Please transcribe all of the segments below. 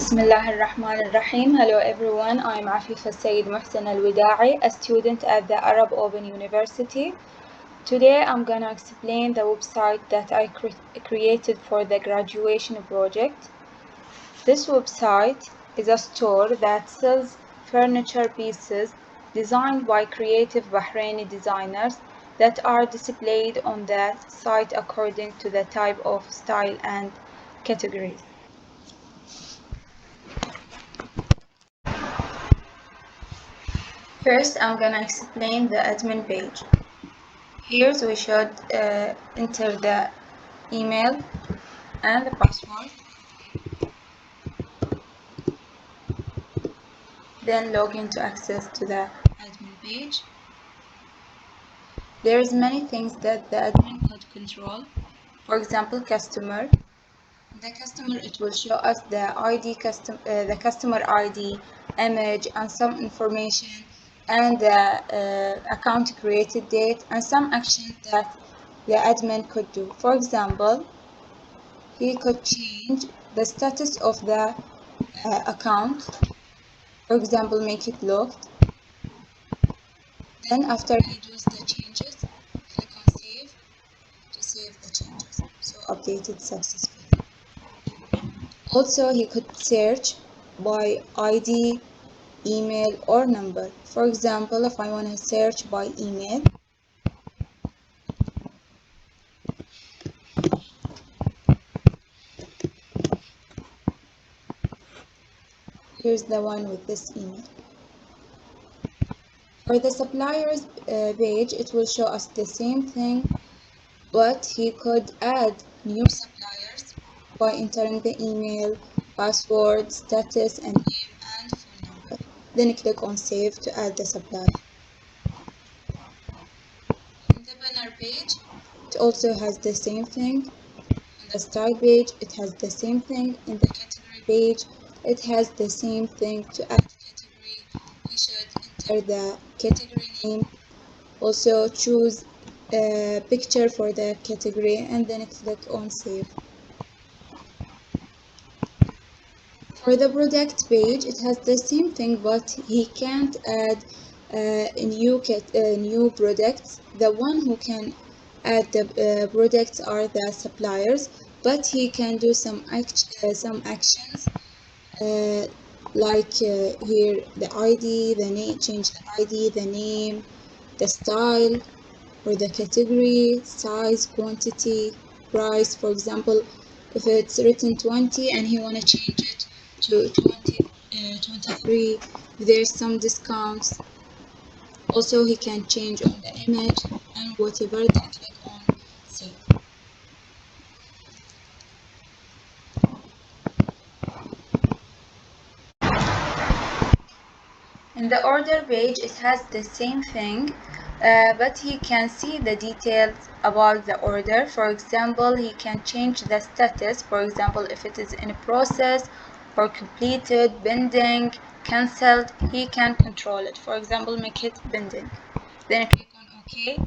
Bismillahirrahmanirrahim. Hello everyone, I'm Afifa Sayyid Muhsin Al-Wida'i, a student at the Arab Open University. Today I'm gonna explain the website that I created for the graduation project. This website is a store that sells furniture pieces designed by creative Bahraini designers that are displayed on the site according to the type of style and categories. First, I'm gonna explain the admin page. Here we should enter the email and the password. Then log in to access to the admin page. There's many things that the admin could control. For example, customer. The customer, it will show us the the customer ID, image, and some information, and the account created date, and some actions that the admin could do. For example, he could change the status of the account. For example, make it locked. Then after he does the changes, click on save to save the changes. So updated successfully. Also, he could search by ID, email, or number. For example, if I want to search by email, here's the one with this email. For the suppliers page, it will show us the same thing, but he could add new suppliers by entering the email, password, status, and name and phone number. Then click on save to add the supplier. In the banner page, it also has the same thing. On the style page, it has the same thing. In the category page, it has the same thing. To add category, you should enter the category name. Also choose a picture for the category and then click on save. For the product page, it has the same thing, but he can't add new products. The one who can add the products are the suppliers, but he can do some actions like here the ID, the name, change the ID, the name, the style, or the category, size, quantity, price. For example, if it's written 20 and he want to change it to 23, there's some discounts. Also, he can change on the image and whatever, then click on save. In the order page, it has the same thing, but he can see the details about the order. For example, he can change the status. For example, if it is in process or completed, pending, cancelled, he can control it. For example, make it pending. Then click on OK.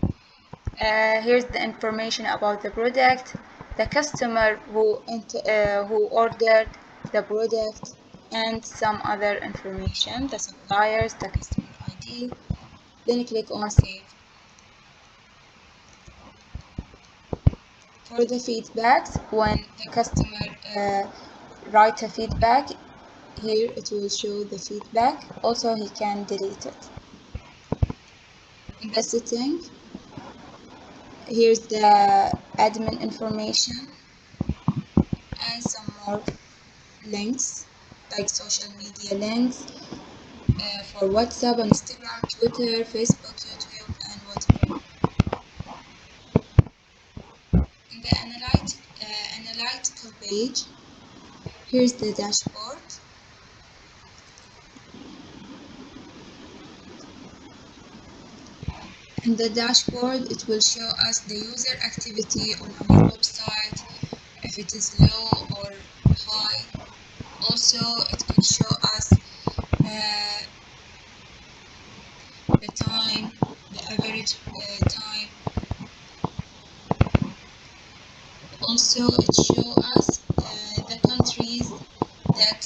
Here's the information about the product, the customer who ordered the product, and some other information, the suppliers, the customer ID. Then click on save. For the feedbacks, when the customer write a feedback, here it will show the feedback. Also, he can delete it. In the setting, here's the admin information and some more links like social media links for WhatsApp, Instagram, Twitter, Facebook, YouTube, and whatever. In the analytical page, here's the dashboard. In the dashboard, it will show us the user activity on our website, if it is low or high. Also, it will show us the time, the average time. Also, it shows us the countries, the that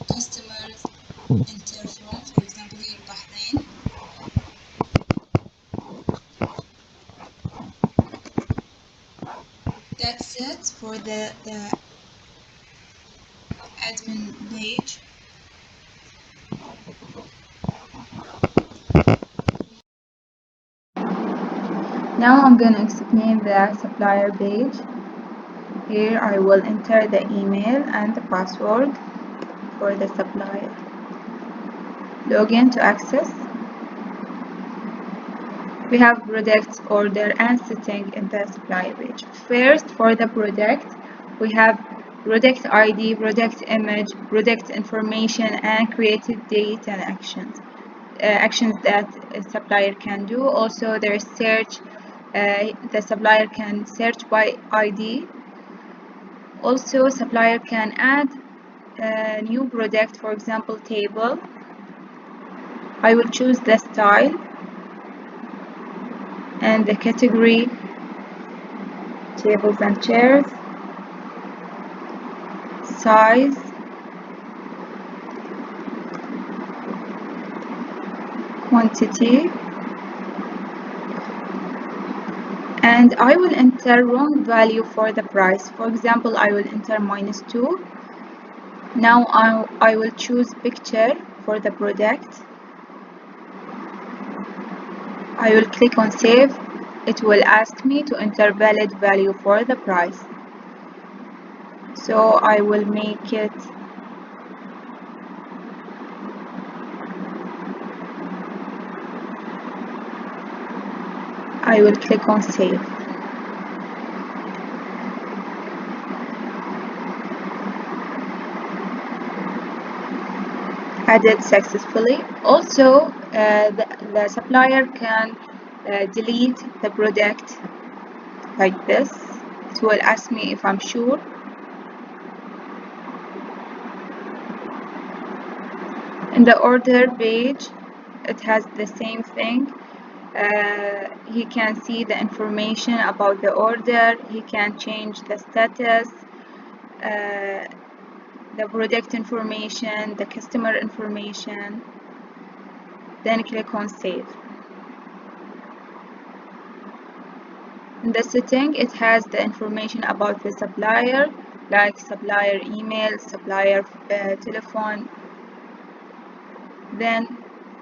customers enter from. For example, here Bahrain. That's it for the admin page. Now I'm going to explain the supplier page. Here I will enter the email and the password for the supplier. Login to access. We have product, order and setting in the supplier page. First, for the product, we have product ID, product image, product information, and created date and actions. Actions that a supplier can do. Also, there is search. The supplier can search by ID. Also, supplier can add a new product, for example, table. I will choose the style and the category, tables and chairs, size, quantity, and I will enter wrong value for the price. For example, I will enter -2. Now I will choose picture for the product. I will click on save. It will ask me to enter valid value for the price. So I will make it I will click on save. Added successfully. Also, the supplier can delete the product like this. It will ask me if I'm sure. In the order page, it has the same thing. He can see the information about the order. He can change the status, the product information, the customer information. Then click on save. In the setting, it has the information about the supplier, like supplier email, supplier telephone. Then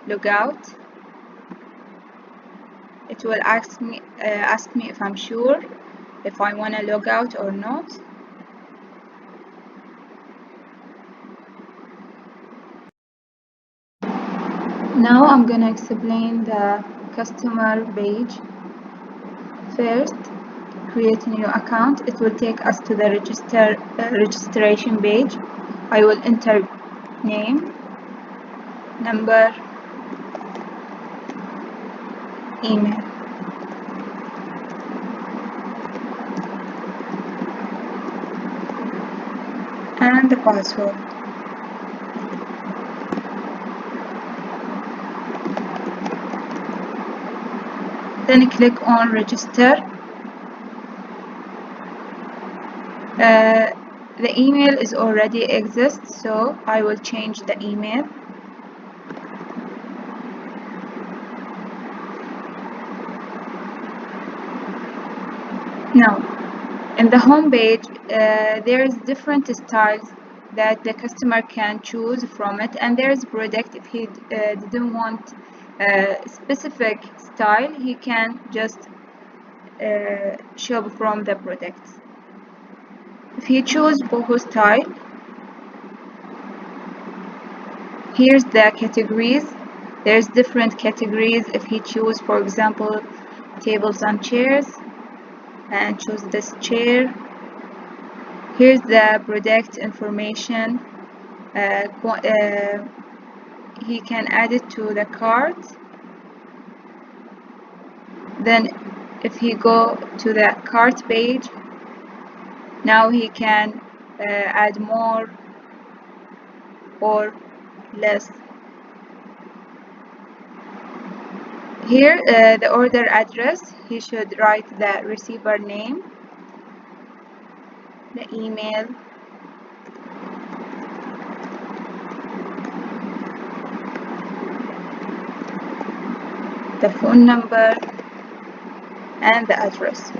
log out. It will ask me if I'm sure, if I want to log out or not. Now I'm going to explain the customer page. First, create a new account. It will take us to the registration page. I will enter name, number, email. And the password. Then click on register. The email is already exists, so I will change the email. Now, in the home page, there is different styles that the customer can choose from it, and there is product. If he didn't want a specific style, he can just shop from the products. If he choose boho style, here's the categories. There's different categories. If he choose, for example, tables and chairs, and choose this chair, here's the product information. He can add it to the cart. Then if he go to the cart page, now he can add more or less. Here the order address, he should write the receiver name, the email, the phone number, and the address.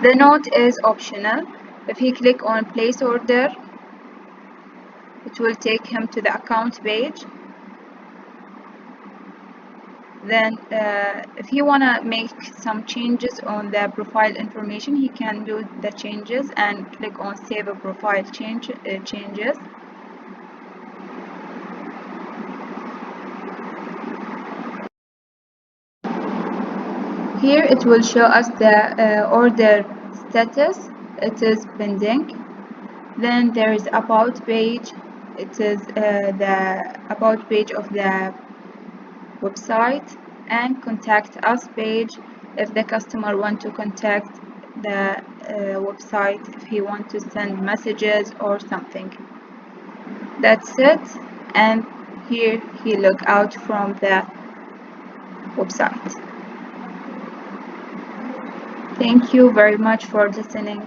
The note is optional. If he click on place order, it will take him to the account page. Then if he wanna make some changes on the profile information, he can do the changes and click on save a profile changes. Here it will show us the order status. It is pending. Then there is about page. It is the about page of the website, and contact us page if the customer want to contact the website, if he want to send messages or something. That's it. And here he log out from the website. Thank you very much for listening.